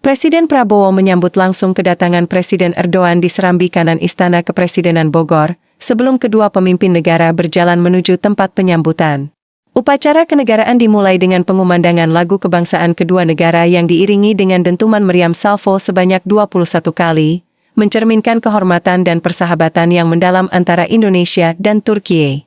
Presiden Prabowo menyambut langsung kedatangan Presiden Erdogan di serambi kanan Istana Kepresidenan Bogor, sebelum kedua pemimpin negara berjalan menuju tempat penyambutan. Upacara kenegaraan dimulai dengan pengumandangan lagu kebangsaan kedua negara yang diiringi dengan dentuman meriam salvo sebanyak 21 kali, mencerminkan kehormatan dan persahabatan yang mendalam antara Indonesia dan Turkiye.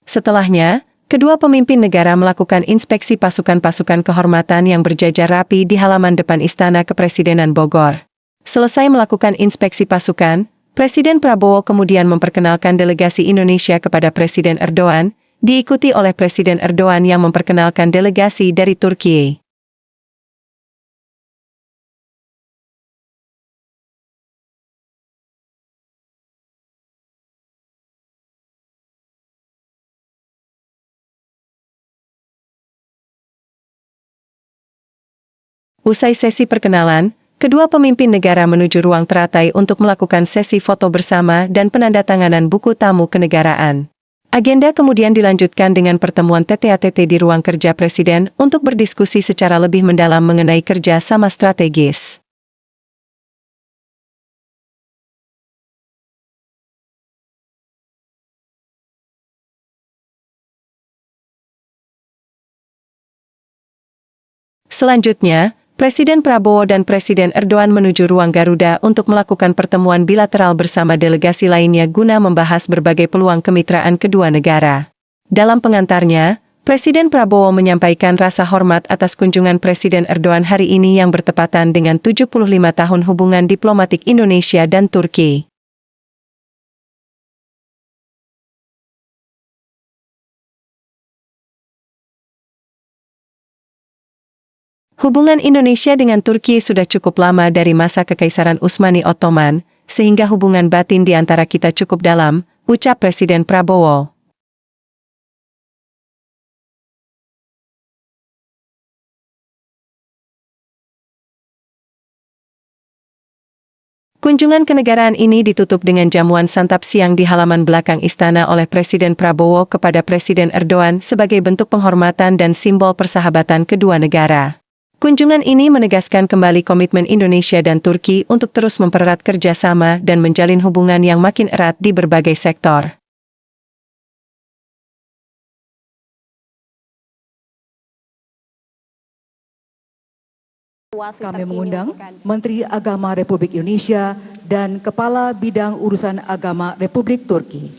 Setelahnya, kedua pemimpin negara melakukan inspeksi pasukan-pasukan kehormatan yang berjajar rapi di halaman depan Istana Kepresidenan Bogor. Selesai melakukan inspeksi pasukan, Presiden Prabowo kemudian memperkenalkan delegasi Indonesia kepada Presiden Erdogan, diikuti oleh Presiden Erdogan yang memperkenalkan delegasi dari Turkiye. Usai sesi perkenalan, kedua pemimpin negara menuju ruang teratai untuk melakukan sesi foto bersama dan penandatanganan buku tamu kenegaraan. Agenda kemudian dilanjutkan dengan pertemuan TT-ATT di ruang kerja Presiden untuk berdiskusi secara lebih mendalam mengenai kerja sama strategis. Selanjutnya, Presiden Prabowo dan Presiden Erdogan menuju ruang Garuda untuk melakukan pertemuan bilateral bersama delegasi lainnya guna membahas berbagai peluang kemitraan kedua negara. Dalam pengantarnya, Presiden Prabowo menyampaikan rasa hormat atas kunjungan Presiden Erdogan hari ini yang bertepatan dengan 75 tahun hubungan diplomatik Indonesia dan Turki. Hubungan Indonesia dengan Turki sudah cukup lama dari masa Kekaisaran Utsmani Ottoman, sehingga hubungan batin di antara kita cukup dalam, ucap Presiden Prabowo. Kunjungan kenegaraan ini ditutup dengan jamuan santap siang di halaman belakang istana oleh Presiden Prabowo kepada Presiden Erdogan sebagai bentuk penghormatan dan simbol persahabatan kedua negara. Kunjungan ini menegaskan kembali komitmen Indonesia dan Turki untuk terus mempererat kerjasama dan menjalin hubungan yang makin erat di berbagai sektor. Kami mengundang Menteri Agama Republik Indonesia dan Kepala Bidang Urusan Agama Republik Turki.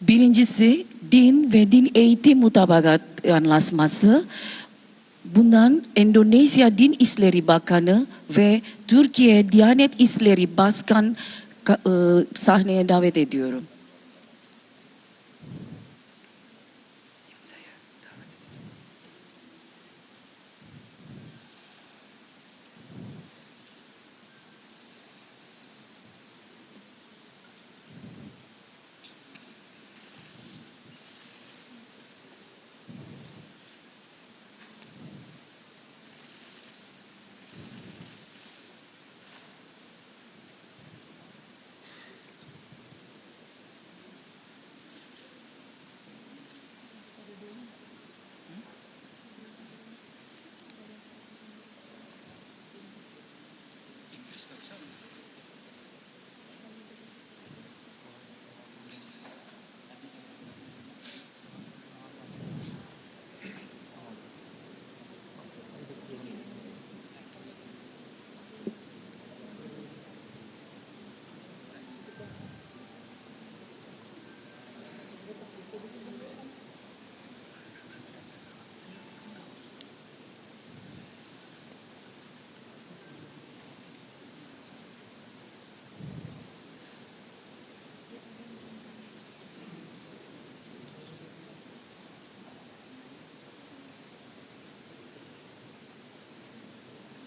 Birincisi, din ve din eğitim mutabakat anlaşması. Bundan Endonezya Din İşleri Bakanı ve Türkiye Diyanet İşleri Başkan sahneye davet ediyorum.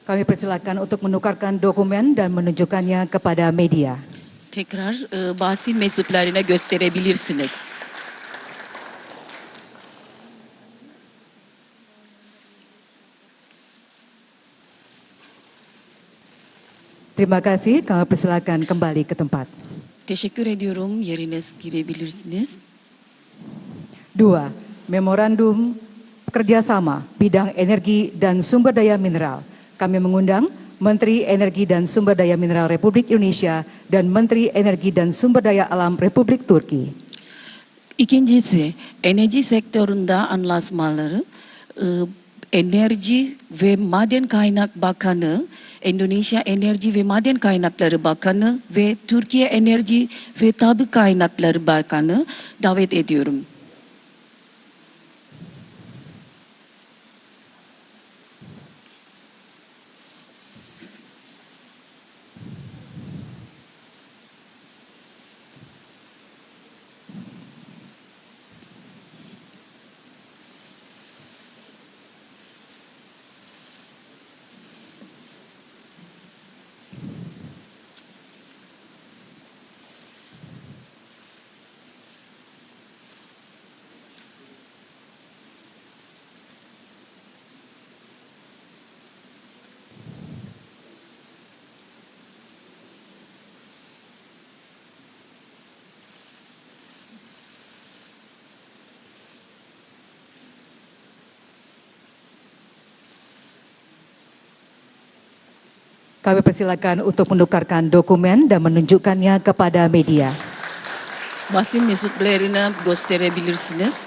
Kami persilakan untuk menukarkan dokumen dan menunjukkannya kepada media. Tekrar basın mensuplarına gösterebilirsiniz. Terima kasih, kami persilakan kembali ke tempat. Teşekkür ediyorum. Yeriniz girebilirsiniz. 2. Memorandum kerjasama bidang energi dan sumber daya mineral. Kami mengundang Menteri Energi dan Sumber Daya Mineral Republik Indonesia dan Menteri Energi dan Sumber Daya Alam Republik Turki. İkincisi, enerji sektöründe anlaşmaları, Enerji ve Maden Kaynak Bakanı, Endonezya Enerji ve Maden Kaynakları Bakanı ve Türkiye Enerji ve Tabi Kaynakları Bakanı davet ediyorum. Kami persilakan untuk menukarkan dokumen dan menunjukkannya kepada media. Basın mensuplarına gösterebilirsiniz.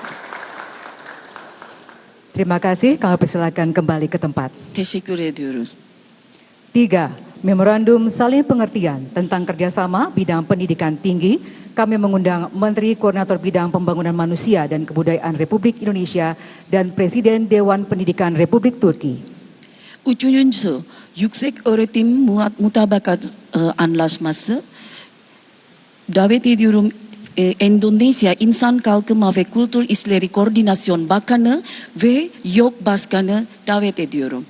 Terima kasih, kami persilakan kembali ke tempat. Teşekkür ediyoruz. 3. Memorandum saling pengertian tentang kerjasama bidang pendidikan tinggi. Kami mengundang Menteri Koordinator Bidang Pembangunan Manusia dan Kebudayaan Republik Indonesia dan Presiden Dewan Pendidikan Republik Turki. Üçüncüsü, yüksek öğretim mutabakat anlaşması. Davet ediyorum Endonezya İnsan Kalkınma ve Kültür İşleri Koordinasyon Bakanı ve YOK Başkanı davet ediyorum.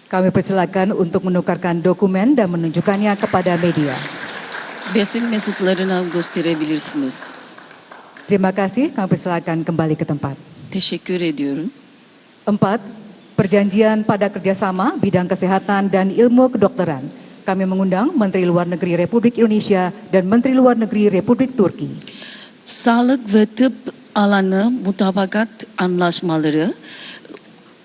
Kami persilakan untuk menukarkan dokumen dan menunjukkannya kepada media. Basın mensuplarına gösterebilirsiniz. Terima kasih, kami persilakan kembali ke tempat. Teşekkür ediyorum. 4. Perjanjian pada kerjasama bidang kesehatan dan ilmu kedokteran. Kami mengundang Menteri Luar Negeri Republik Indonesia dan Menteri Luar Negeri Republik Turki. Sağlık ve tıp alanı mutabakat anlaşmaları.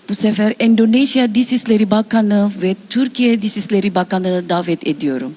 Bu sefer Endonezya Dışişleri Bakanı ve Türkiye Dışişleri Bakanı'nı davet ediyorum.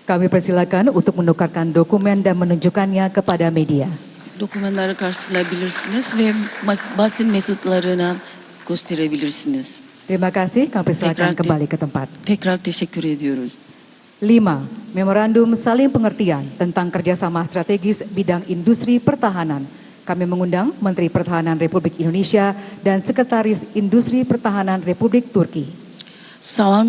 Kami persilakan untuk menukarkan dokumen dan menunjukkannya kepada media. Dokümanları karşılayabilirsiniz ve basın mensuplarına gösterebilirsiniz. Terima kasih, kami persilakan Tekrar- kembali ke tempat. Tekrar teşekkür ediyoruz. 5. Memorandum saling pengertian tentang kerjasama strategis bidang industri pertahanan. Kami mengundang Menteri Pertahanan Republik Indonesia dan Sekretaris Industri Pertahanan Republik Turki.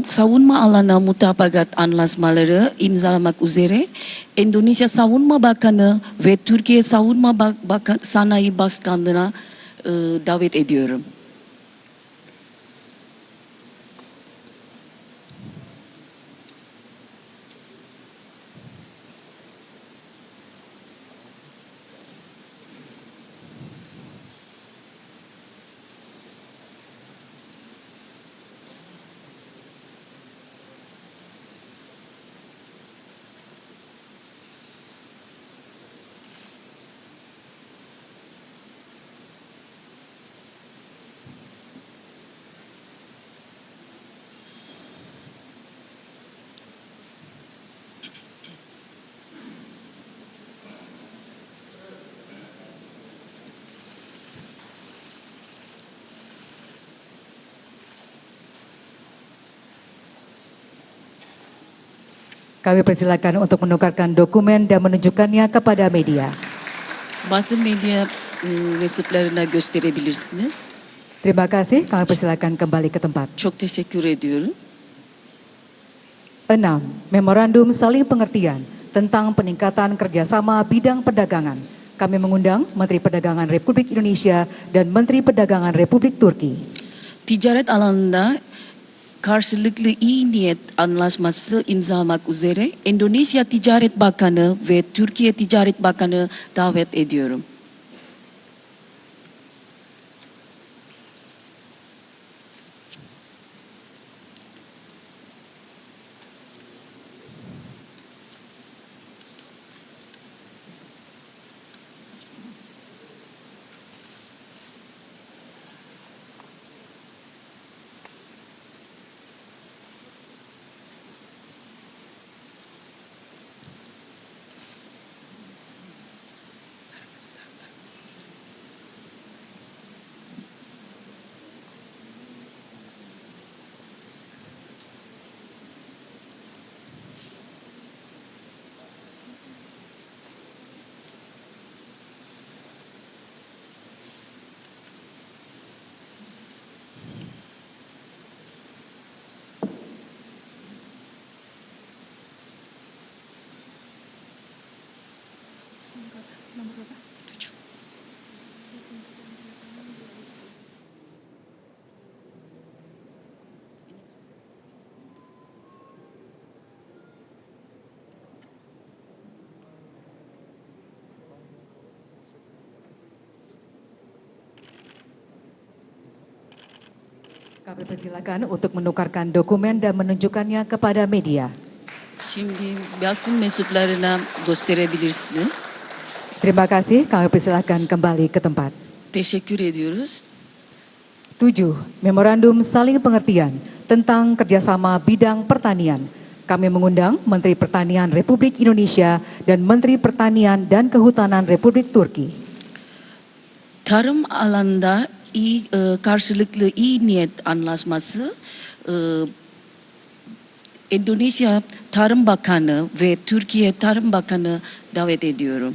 Savunma alanı mutabakat anlaşmaları imzalamak üzere Endonezya Savunma Bakanı ve Türkiye Savunma Sanayi Başkanlığı'na davet ediyorum. Kami persilakan untuk menukarkan dokumen dan menunjukkannya kepada media. Basın medya mensuplarına gösterebilirsiniz. Terima kasih, kami persilakan kembali ke tempat. Çok teşekkür ediyorum. 6. Memorandum saling pengertian tentang peningkatan kerjasama bidang perdagangan. Kami mengundang Menteri Perdagangan Republik Indonesia dan Menteri Perdagangan Republik Turki. Ticaret alanında karşılıklı iyi niyet anlaşması imzalamak üzere Endonezya Ticaret Bakanı ve Türkiye Ticaret Bakanı davet ediyorum. Kami persilakan untuk menukarkan dokumen dan menunjukkannya kepada media. Şimdi basın mensuplarına gösterebilirsiniz. Terima kasih, kami persilakan kembali ke tempat. Teşekkür ediyoruz. 7. Memorandum saling pengertian tentang kerjasama bidang pertanian. Kami mengundang Menteri Pertanian Republik Indonesia dan Menteri Pertanian dan Kehutanan Republik Turki. Tarım alanında karşılıklı iyi niyet anlaşması Endonezya Tarım Bakanı ve Türkiye Tarım Bakanı davet ediyorum.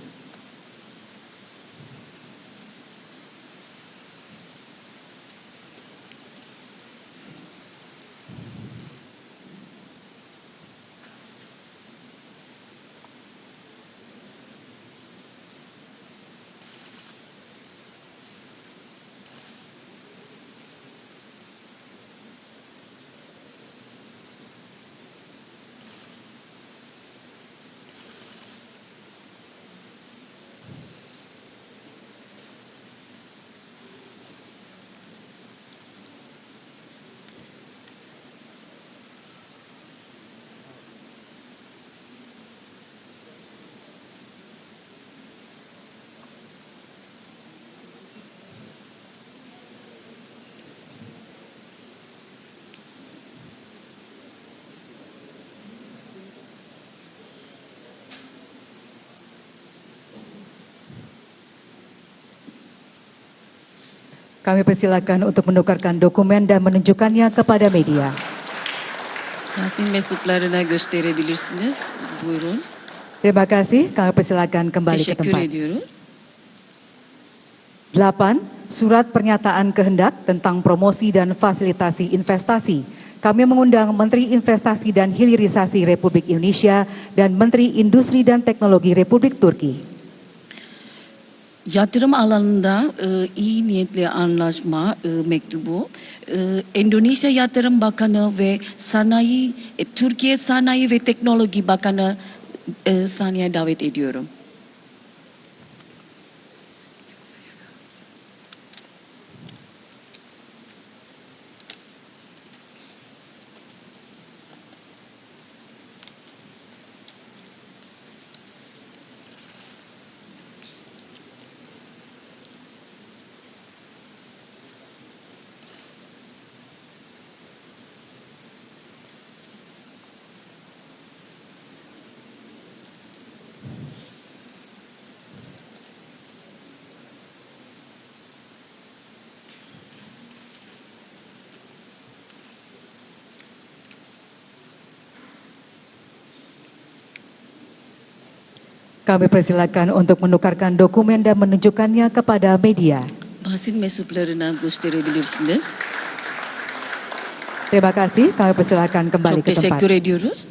Kami persilakan untuk menukarkan dokumen dan menunjukkannya kepada media. Basın mensuplarına gösterebilirsiniz. Buyurun. Terima kasih, kami persilakan kembali ke Teşekkür tempat. ediyorum. 8. Surat pernyataan kehendak tentang promosi dan fasilitasi investasi. Kami mengundang Menteri Investasi dan Hilirisasi Republik Indonesia dan Menteri Industri dan Teknologi Republik Turki. Yatırım alanında iyi niyetli anlaşma mektubu Endonezya Yatırım Bakanı ve Türkiye Sanayi ve Teknologi Bakanı sahneye davet ediyorum. Kami persilakan untuk menukarkan dokumen dan menunjukkannya kepada media. Basın mensuplarına gösterebilirsiniz. Terima kasih, kami persilakan kembali Çok ke tempat. teşekkür ediyoruz.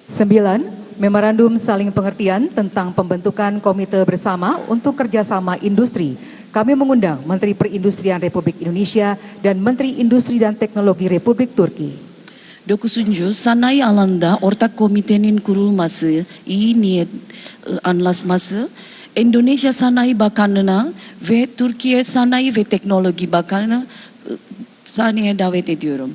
9. Memorandum saling pengertian tentang pembentukan komite bersama untuk kerjasama industri. Kami mengundang Menteri Perindustrian Republik Indonesia dan Menteri Industri dan Teknologi Republik Turki. 9. Sanayi alanında ortak komitenin kurulması, iyi niyet anlaşması, Endonezya Sanayi Bakanlığı'na ve Türkiye Sanayi ve Teknologi Bakanı sahneye davet ediyorum.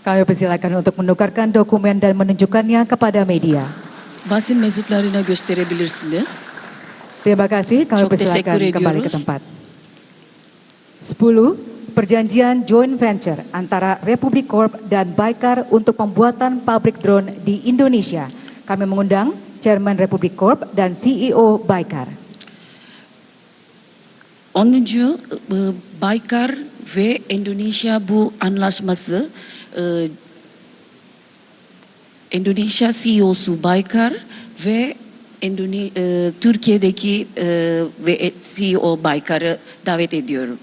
Kami persilakan untuk menukarkan dokumen dan menunjukkannya kepada media. Basın mensuplarına gösterebilirsiniz. Terima kasih, kami Çok persilakan teşekkür kembali ke ediyoruz. tempat. 10. Perjanjian joint venture antara Republik Corp dan Baikar untuk pembuatan pabrik drone di Indonesia. Kami mengundang Chairman Republik Corp dan CEO Baikar. 10. Baykar ve Endonezya bu anlaşması Endonezya CEO'su Baykar ve Türkiye'deki ve CEO Baykar'ı davet ediyorum.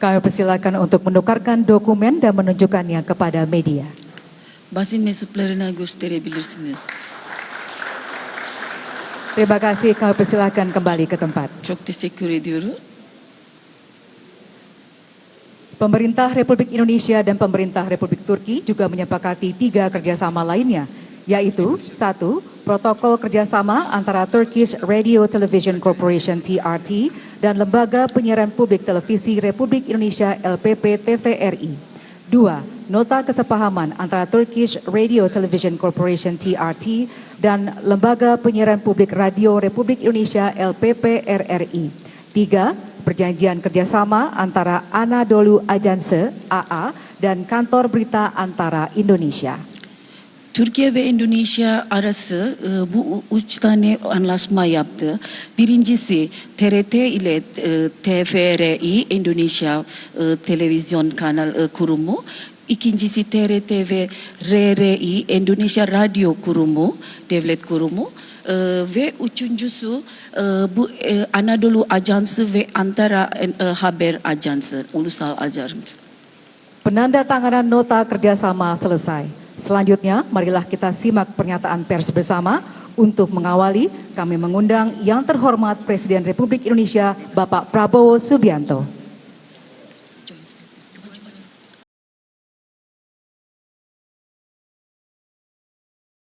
Kami persilakan untuk menukarkan dokumen dan menunjukkannya kepada media. Basın mensuplarına gösterebilirsiniz. Terima kasih, kami persilakan kembali ke tempat. Çok teşekkür ediyorum. Pemerintah Republik Indonesia dan Pemerintah Republik Turki juga menyepakati 3 kerjasama lainnya, yaitu 1. Protokol kerjasama antara Turkish Radio Television Corporation TRT dan Lembaga Penyiaran Publik Televisi Republik Indonesia LPP TVRI. 2. Nota kesepahaman antara Turkish Radio Television Corporation TRT dan Lembaga Penyiaran Publik Radio Republik Indonesia LPP RRI. 3. Perjanjian kerjasama antara Anadolu Ajanse AA dan Kantor Berita Antara Indonesia. Türkiye ve Endonezya arası bu 3 tane anlaşma yaptı. Birincisi TRT ile TVRI Endonezya Televizyon Kanal Kurumu. İkincisi TRT ve RRI Endonezya Radyo Kurumu, Devlet Kurumu. ve üçüncüsü bu Anadolu Ajansı ve Antara Haber Ajansı, ulusal ajansı. Penandatanganan nota kerjasama selesai. Selanjutnya, marilah kita simak pernyataan pers bersama. Untuk mengawali, kami mengundang yang terhormat Presiden Republik Indonesia, Bapak Prabowo Subianto.